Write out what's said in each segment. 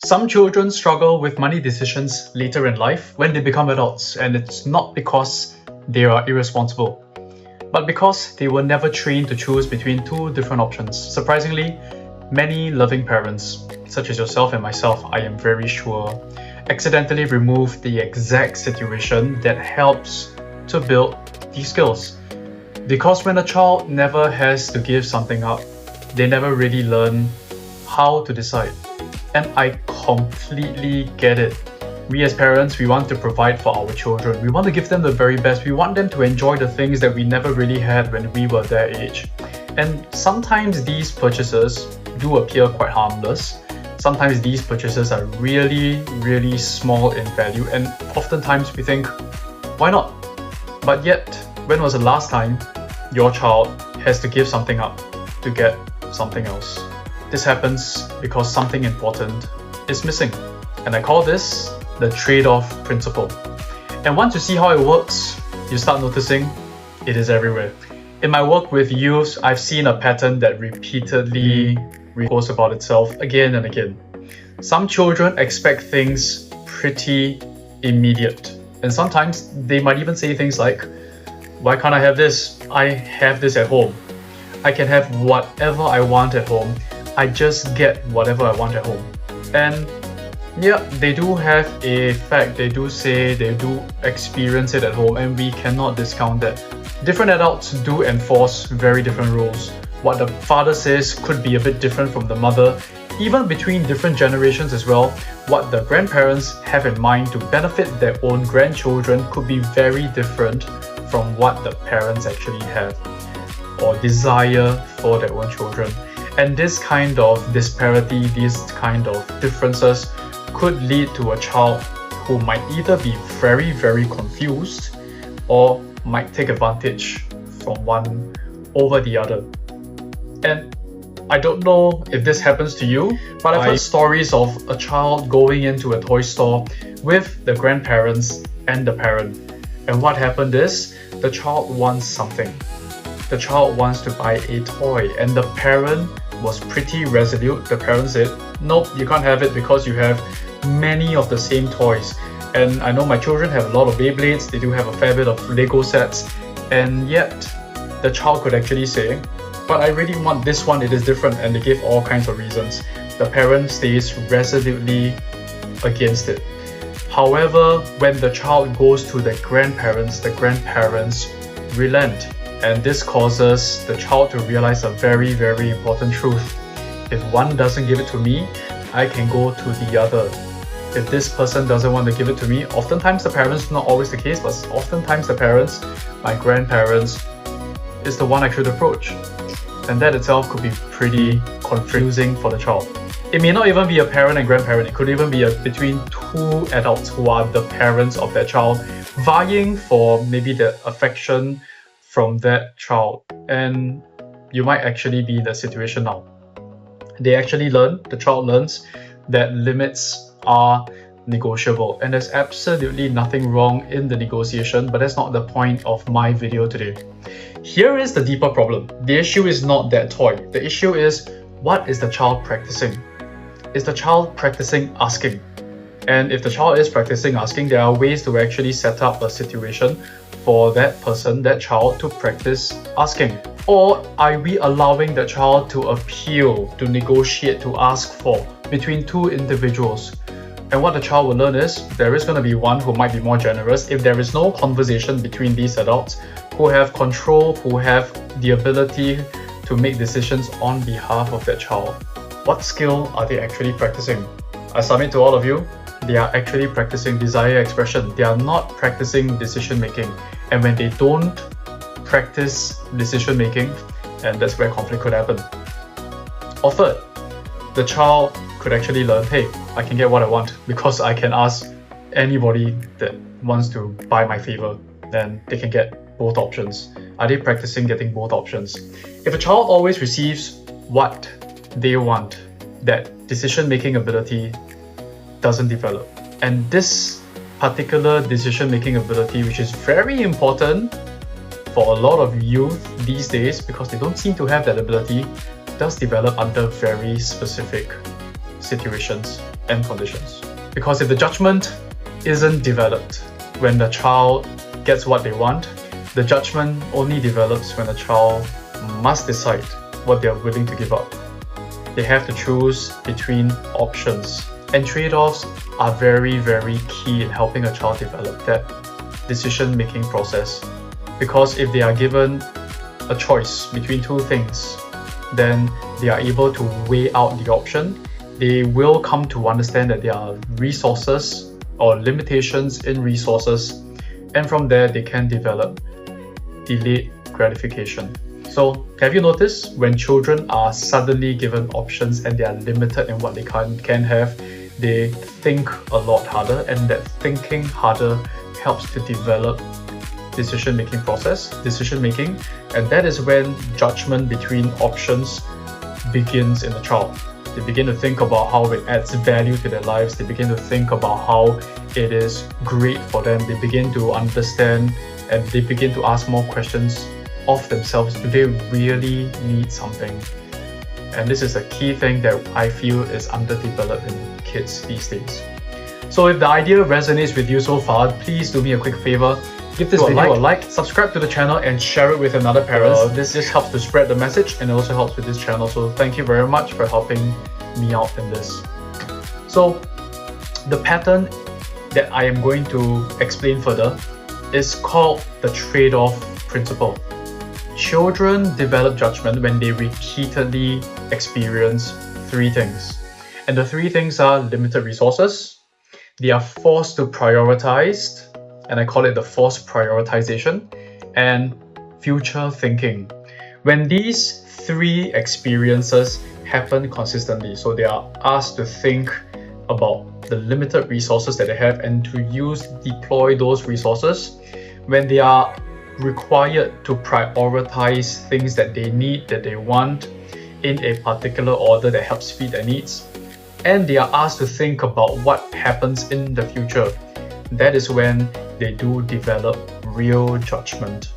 Some children struggle with money decisions later in life when they become adults, and it's not because they are irresponsible, but because they were never trained to choose between two different options. Surprisingly, many loving parents, such as yourself and myself, I am very sure, accidentally remove the exact situation that helps to build these skills. Because when a child never has to give something up, they never really learn how to decide. And I completely get it. We as parents, we want to provide for our children. We want to give them the very best. We want them to enjoy the things that we never really had when we were their age. And sometimes these purchases do appear quite harmless. Sometimes these purchases are really, really small in value, and oftentimes we think, why not? But yet, when was the last time your child has to give something up to get something else? This happens because something important is missing. And I call this the trade-off principle. And once you see how it works, you start noticing it is everywhere. In my work with youths, I've seen a pattern that repeatedly goes about itself again and again. Some children expect things pretty immediate. And sometimes they might even say things like, why can't I have this? I have this at home. I can have whatever I want at home. I just get whatever I want at home. And yeah, they do have a fact, they do say, they do experience it at home, and we cannot discount that. Different adults do enforce very different rules. What the father says could be a bit different from the mother. Even between different generations as well, what the grandparents have in mind to benefit their own grandchildren could be very different from what the parents actually have or desire for their own children. And this kind of disparity, these kind of differences could lead to a child who might either be very, very confused or might take advantage from one over the other. And I don't know if this happens to you, but I've heard stories of a child going into a toy store with the grandparents and the parent. And what happened is, the child wants something. The child wants to buy a toy, and the parent was pretty resolute. The parent said, nope, you can't have it because you have many of the same toys. And I know my children have a lot of Beyblades, they do have a fair bit of Lego sets, and yet the child could actually say, but I really want this one, it is different, and they give all kinds of reasons. The parent stays resolutely against it. However, when the child goes to the grandparents relent. And this causes the child to realize a very, very important truth. If one doesn't give it to me, I can go to the other. If this person doesn't want to give it to me, oftentimes the parents, not always the case, but oftentimes the parents, my grandparents, is the one I should approach. And that itself could be pretty confusing for the child. It may not even be a parent and grandparent, it could even be between two adults who are the parents of that child, vying for maybe the affection from that child. And you might actually be in that situation now. The child learns that limits are negotiable, and there's absolutely nothing wrong in the negotiation, but that's not the point of my video today. Here is the deeper problem. The issue is not that toy. The issue is, what is the child practicing? Is the child practicing asking? And if the child is practicing asking, there are ways to actually set up a situation for that person, that child, to practice asking. Or are we allowing the child to appeal, to negotiate, to ask for between two individuals? And what the child will learn is, there is going to be one who might be more generous if there is no conversation between these adults who have control, who have the ability to make decisions on behalf of that child. What skill are they actually practicing? I submit to all of you, they are actually practicing desire expression. They are not practicing decision making. And when they don't practice decision making, and that's where conflict could happen. Or third, the child could actually learn, hey, I can get what I want because I can ask anybody that wants to buy my favor, then they can get both options. Are they practicing getting both options? If a child always receives what they want, that decision-making ability doesn't develop. And this particular decision-making ability, which is very important for a lot of youth these days because they don't seem to have that ability, does develop under very specific situations and conditions. Because if the judgment isn't developed when the child gets what they want, the judgment only develops when the child must decide what they are willing to give up. They have to choose between options, and trade-offs are very, very key in helping a child develop that decision-making process. Because if they are given a choice between two things, then they are able to weigh out the option. They will come to understand that there are resources or limitations in resources, and from there they can develop delayed gratification. So have you noticed when children are suddenly given options and they are limited in what they can have, they think a lot harder, and that thinking harder helps to develop decision making, and that is when judgment between options begins in the child. They begin to think about how it adds value to their lives. They begin to think about how it is great for them. They begin to understand and they begin to ask more questions of themselves. Do they really need something? And this is a key thing that I feel is underdeveloped in kids these days. So if the idea resonates with you so far, please do me a quick favor. Give this video a like, subscribe to the channel, and share it with another parent. This just helps to spread the message, and it also helps with this channel. So thank you very much for helping me out in this. So the pattern that I am going to explain further is called the trade-off principle. Children develop judgment when they repeatedly experience three things. And the three things are limited resources, they are forced to prioritize, and I call it the forced prioritization, and future thinking. When these three experiences happen consistently, so they are asked to think about the limited resources that they have and to deploy those resources, when they are required to prioritize things that they need, that they want in a particular order that helps feed their needs, and they are asked to think about what happens in the future, that is when they do develop real judgment.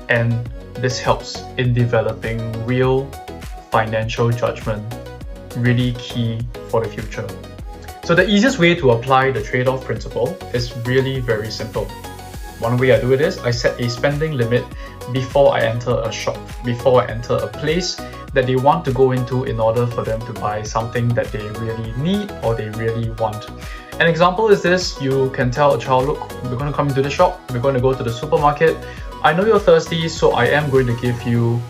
And this helps in developing real financial judgment, really key for the future. So the easiest way to apply the trade-off principle is really very simple. One way I do it is I set a spending limit before I enter a shop, before I enter a place that they want to go into in order for them to buy something that they really need or they really want. An example is this: you can tell a child, look, we're going to come into the shop, we're going to go to the supermarket. I know you're thirsty, so I am going to give you,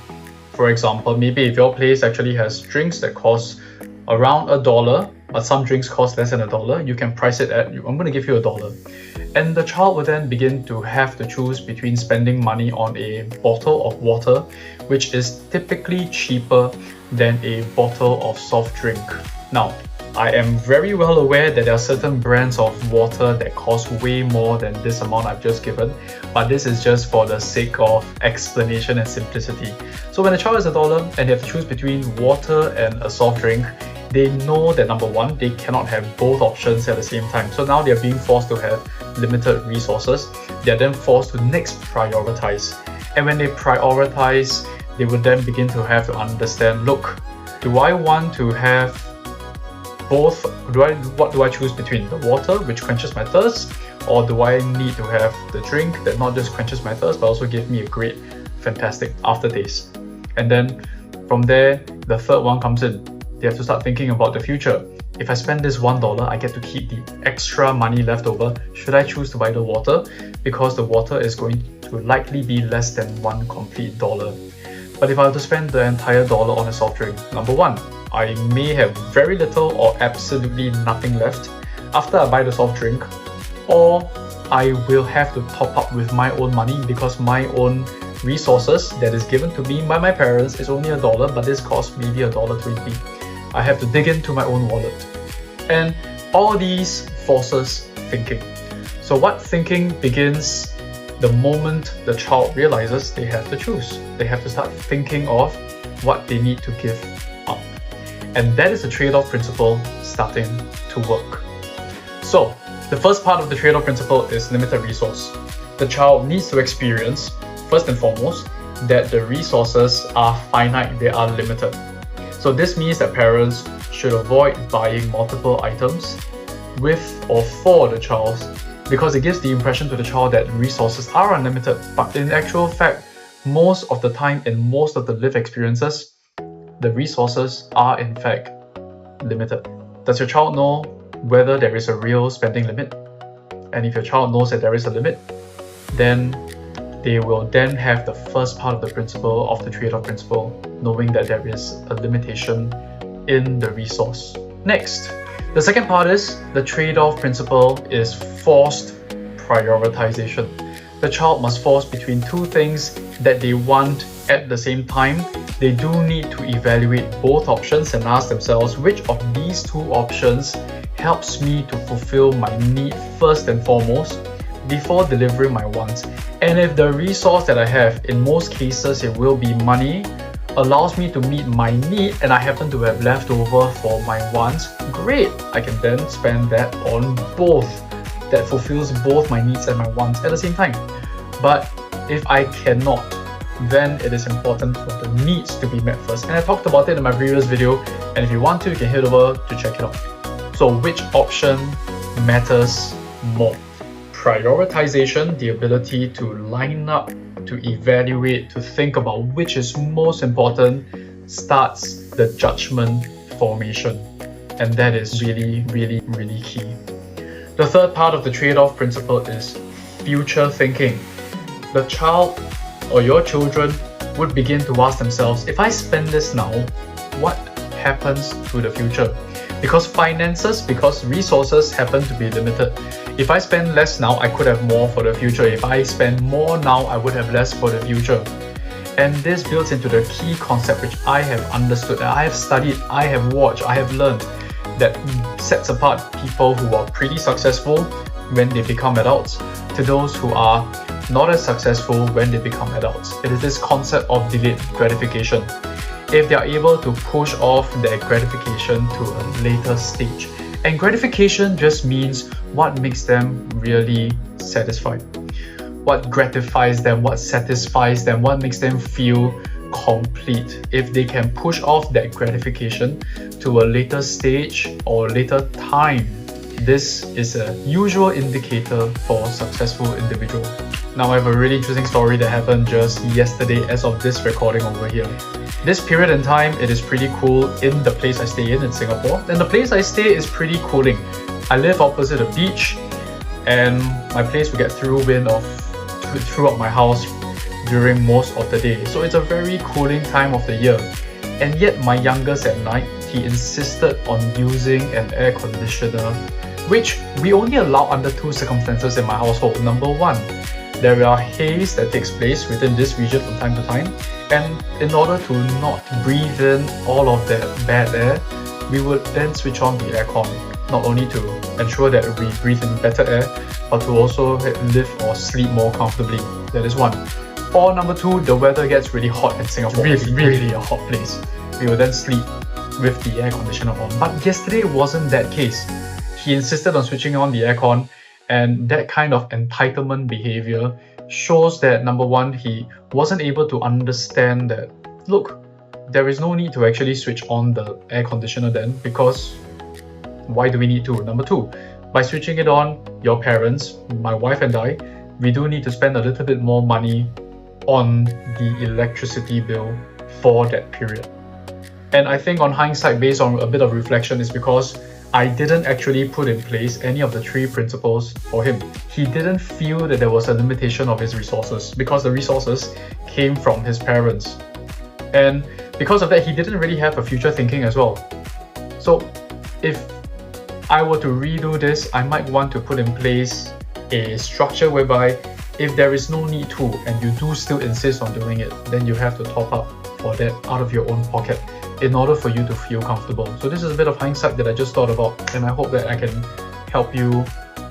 for example, maybe if your place actually has drinks that cost around $1, but some drinks cost less than $1, you can price it at, I'm going to give you $1. And the child will then begin to have to choose between spending money on a bottle of water, which is typically cheaper than a bottle of soft drink. Now, I am very well aware that there are certain brands of water that cost way more than this amount I've just given, but this is just for the sake of explanation and simplicity. So when a child has $1 and they have to choose between water and a soft drink, they know that number one, they cannot have both options at the same time. So now they're being forced to have limited resources. They're then forced to next prioritize. And when they prioritize, they will then begin to have to understand, look, do I want to have both? What do I choose between? The water, which quenches my thirst, or do I need to have the drink that not just quenches my thirst but also gives me a great, fantastic aftertaste? And then from there, the third one comes in. They have to start thinking about the future. If I spend this $1, I get to keep the extra money left over. Should I choose to buy the water? Because the water is going to likely be less than one complete dollar. But if I were to spend the entire dollar on a soft drink, number one, I may have very little or absolutely nothing left after I buy the soft drink, or I will have to top up with my own money because my own resources that is given to me by my parents is only $1, but this costs maybe $1.20. I have to dig into my own wallet. And all these forces thinking. So what thinking begins the moment the child realizes they have to choose. They have to start thinking of what they need to give up. And that is the trade-off principle starting to work. So the first part of the trade-off principle is limited resource. The child needs to experience, first and foremost, that the resources are finite, they are limited. So this means that parents should avoid buying multiple items with or for the child, because it gives the impression to the child that resources are unlimited, but in actual fact, most of the time in most of the lived experiences, the resources are in fact limited. Does your child know whether there is a real spending limit? And if your child knows that there is a limit, then they will then have the first part of the principle of the trade-off principle, knowing that there is a limitation in the resource. Next, the second part is the trade-off principle is forced prioritization. The child must force between two things that they want at the same time. They do need to evaluate both options and ask themselves which of these two options helps me to fulfill my need first and foremost before delivering my wants. And if the resource that I have, in most cases it will be money, allows me to meet my need and I happen to have leftover for my wants, great! I can then spend that on both. That fulfills both my needs and my wants at the same time. But if I cannot, then it is important for the needs to be met first. And I talked about it in my previous video, and if you want to, you can head over to check it out. So which option matters more? Prioritization, the ability to line up, to evaluate, to think about which is most important, starts the judgment formation. And that is really, really, really key. The third part of the trade-off principle is future thinking. The child or your children would begin to ask themselves, if I spend this now, what happens to the future? Because resources happen to be limited. If I spend less now, I could have more for the future. If I spend more now, I would have less for the future. And this builds into the key concept which I have understood, I have studied, I have watched, I have learned, that sets apart people who are pretty successful when they become adults to those who are not as successful when they become adults. It is this concept of delayed gratification. If they are able to push off their gratification to a later stage. And gratification just means what makes them really satisfied. What gratifies them, what satisfies them, what makes them feel complete. If they can push off that gratification to a later stage or later time, this is a usual indicator for a successful individual. Now I have a really interesting story that happened just yesterday as of this recording over here. This period in time, it is pretty cool in the place I stay in Singapore. And the place I stay is pretty cooling. I live opposite a beach and my place will get through wind throughout my house during most of the day. So it's a very cooling time of the year. And yet my youngest at night, he insisted on using an air conditioner, which we only allow under two circumstances in my household. Number one, there are haze that takes place within this region from time to time, and in order to not breathe in all of that bad air, we would then switch on the aircon, not only to ensure that we breathe in better air, but to also live or sleep more comfortably. That is one. Or number two, the weather gets really hot in Singapore. It's really a hot place. We will then sleep with the air conditioner on. But yesterday wasn't that case. He insisted on switching on the aircon, and that kind of entitlement behavior shows that number one, he wasn't able to understand that, look, there is no need to actually switch on the air conditioner then, because why do we need to? Number two, by switching it on, your parents, my wife and I, we do need to spend a little bit more money on the electricity bill for that period. And I think on hindsight, based on a bit of reflection, is because I didn't actually put in place any of the three principles for him. He didn't feel that there was a limitation of his resources because the resources came from his parents. And because of that, he didn't really have a future thinking as well. So if I were to redo this, I might want to put in place a structure whereby if there is no need to and you do still insist on doing it, then you have to top up for that out of your own pocket in order for you to feel comfortable. So this is a bit of hindsight that I just thought about, and I hope that I can help you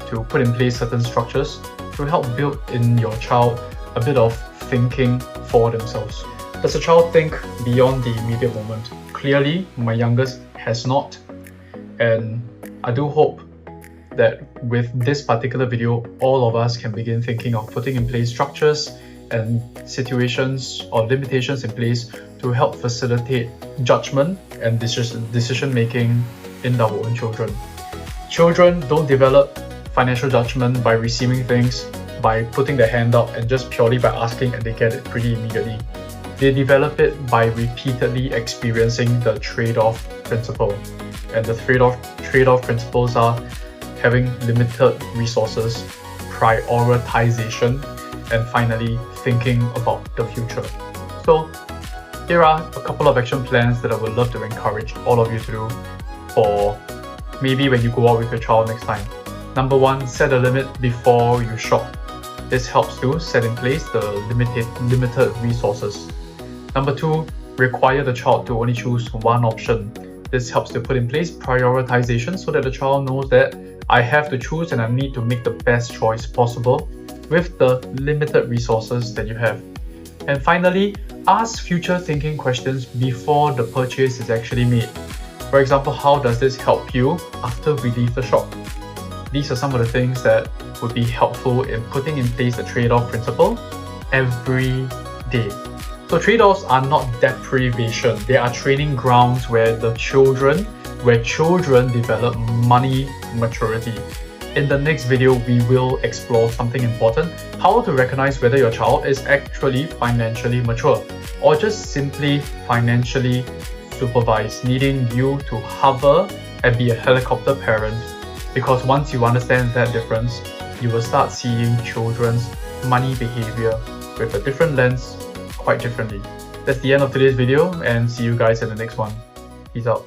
to put in place certain structures to help build in your child a bit of thinking for themselves. Does a child think beyond the immediate moment? Clearly, my youngest has not, and I do hope that with this particular video, all of us can begin thinking of putting in place structures and situations or limitations in place to help facilitate judgment and decision making in our own children. Children don't develop financial judgment by receiving things, by putting their hand up and just purely by asking and they get it pretty immediately. They develop it by repeatedly experiencing the trade-off principle. And the trade-off principles are having limited resources, prioritization, and finally thinking about the future. So here are a couple of action plans that I would love to encourage all of you to do for maybe when you go out with your child next time. Number 1, set a limit before you shop. This helps to set in place the limited resources. Number 2, require the child to only choose one option. This helps to put in place prioritization so that the child knows that I have to choose and I need to make the best choice possible with the limited resources that you have. And finally, ask future thinking questions before the purchase is actually made. For example, how does this help you after we leave the shop? These are some of the things that would be helpful in putting in place the trade-off principle every day. So trade-offs are not deprivation. They are training grounds where children develop money maturity. In the next video, we will explore something important: how to recognize whether your child is actually financially mature or just simply financially supervised, needing you to hover and be a helicopter parent. Because once you understand that difference, you will start seeing children's money behavior with a different lens quite differently. That's the end of today's video, and see you guys in the next one. Peace out.